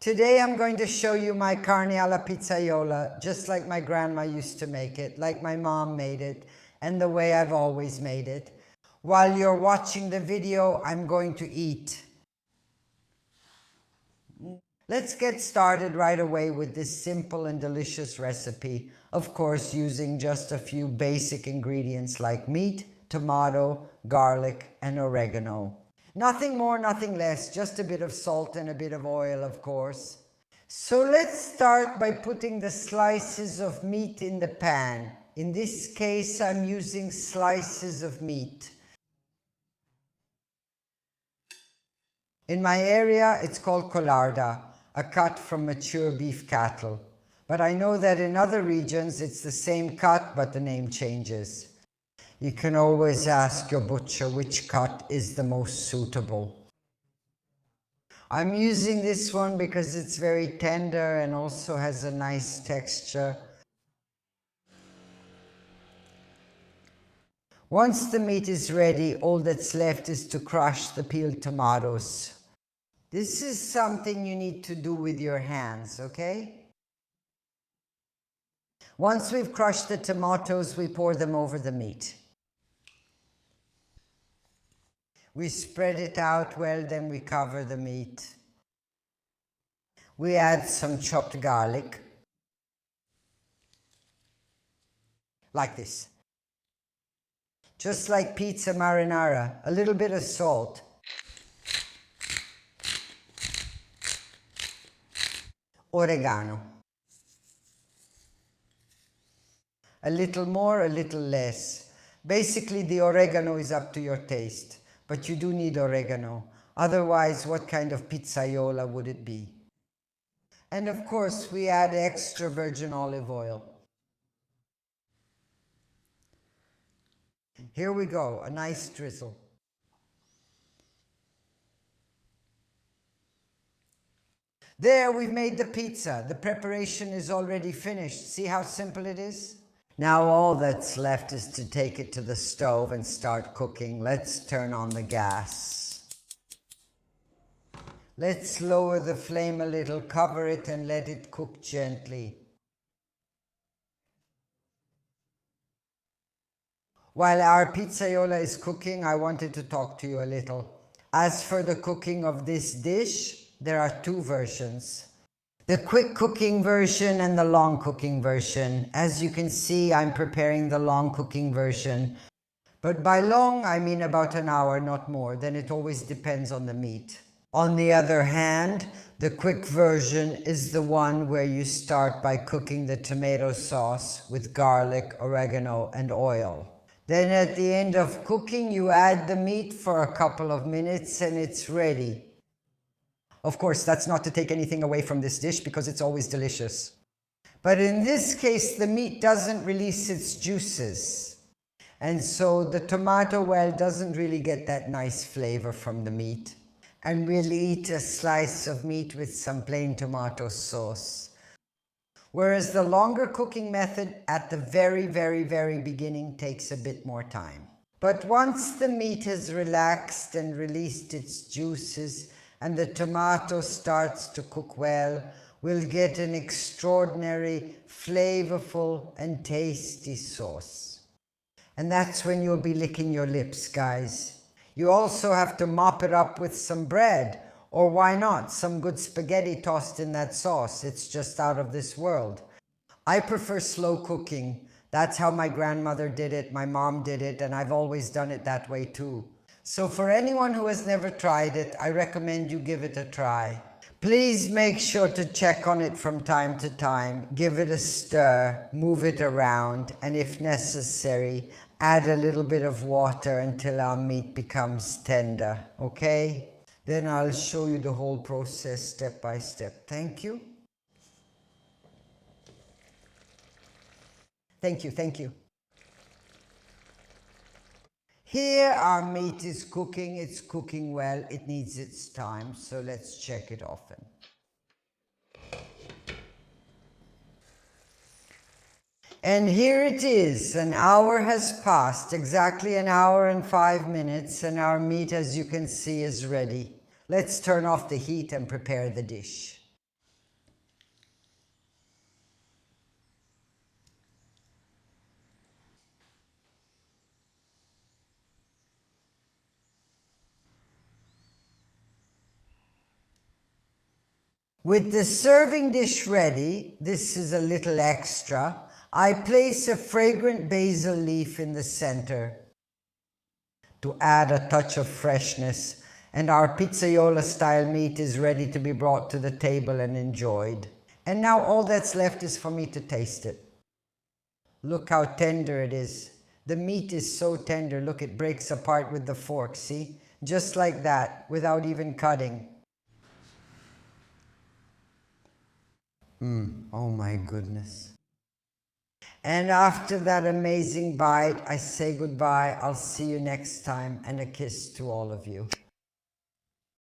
Today I'm going to show you my carne alla pizzaiola, just like my grandma used to make it, like my mom made it, and the way I've always made it. While you're watching the video, I'm going to eat. Let's get started right away with this simple and delicious recipe, of course using just a few basic ingredients like meat, tomato, garlic, and oregano. Nothing more, nothing less, just a bit of salt and a bit of oil, of course. So let's start by putting the slices of meat in the pan. In this case, I'm using slices of meat. In my area, it's called collarda, a cut from mature beef cattle. But I know that in other regions, it's the same cut, but the name changes. You can always ask your butcher which cut is the most suitable. I'm using this one because it's very tender and also has a nice texture. Once the meat is ready, all that's left is to crush the peeled tomatoes. This is something you need to do with your hands, okay? Once we've crushed the tomatoes, we pour them over the meat. We spread it out well, then we cover the meat. We add some chopped garlic, like this. Just like pizza marinara, a little bit of salt. Oregano. A little more, a little less. Basically, the oregano is up to your taste, but you do need oregano. Otherwise, what kind of pizzaiola would it be? And of course, we add extra virgin olive oil. Here we go, a nice drizzle. There, we've made the pizza. The preparation is already finished. See how simple it is? Now all that's left is to take it to the stove and start cooking. Let's turn on the gas. Let's lower the flame a little, cover it and let it cook gently. While our pizzaiola is cooking, I wanted to talk to you a little. As for the cooking of this dish, there are two versions. The quick cooking version and the long cooking version. As you can see, I'm preparing the long cooking version. But by long, I mean about an hour, not more. Then it always depends on the meat. On the other hand, the quick version is the one where you start by cooking the tomato sauce with garlic, oregano, and oil. Then at the end of cooking, you add the meat for a couple of minutes and it's ready. Of course, that's not to take anything away from this dish because it's always delicious. But in this case, the meat doesn't release its juices. And so the tomato well doesn't really get that nice flavor from the meat. And we'll eat a slice of meat with some plain tomato sauce. Whereas the longer cooking method at the very beginning takes a bit more time. But once the meat has relaxed and released its juices, and the tomato starts to cook well, we'll get an extraordinary, flavorful and tasty sauce. And that's when you'll be licking your lips, guys. You also have to mop it up with some bread, or why not, some good spaghetti tossed in that sauce. It's just out of this world. I prefer slow cooking. That's how my grandmother did it, my mom did it, and I've always done it that way too. So for anyone who has never tried it, I recommend you give it a try. Please make sure to check on it from time to time, give it a stir, move it around, and if necessary, add a little bit of water until our meat becomes tender, okay? Then I'll show you the whole process step by step. Thank you. Thank you, thank you. Here our meat is cooking, it's cooking well, it needs its time, so let's check it often. And here it is, an hour has passed, exactly an hour and 5 minutes, and our meat, as you can see, is ready. Let's turn off the heat and prepare the dish. With the serving dish ready, this is a little extra, I place a fragrant basil leaf in the center to add a touch of freshness, and our pizzaiola style meat is ready to be brought to the table and enjoyed. And now all that's left is for me to taste it. Look how tender it is. The meat is so tender, look, it breaks apart with the fork, see? Just like that, without even cutting. Oh my goodness. And after that amazing bite, I say goodbye. I'll see you next time, and a kiss to all of you.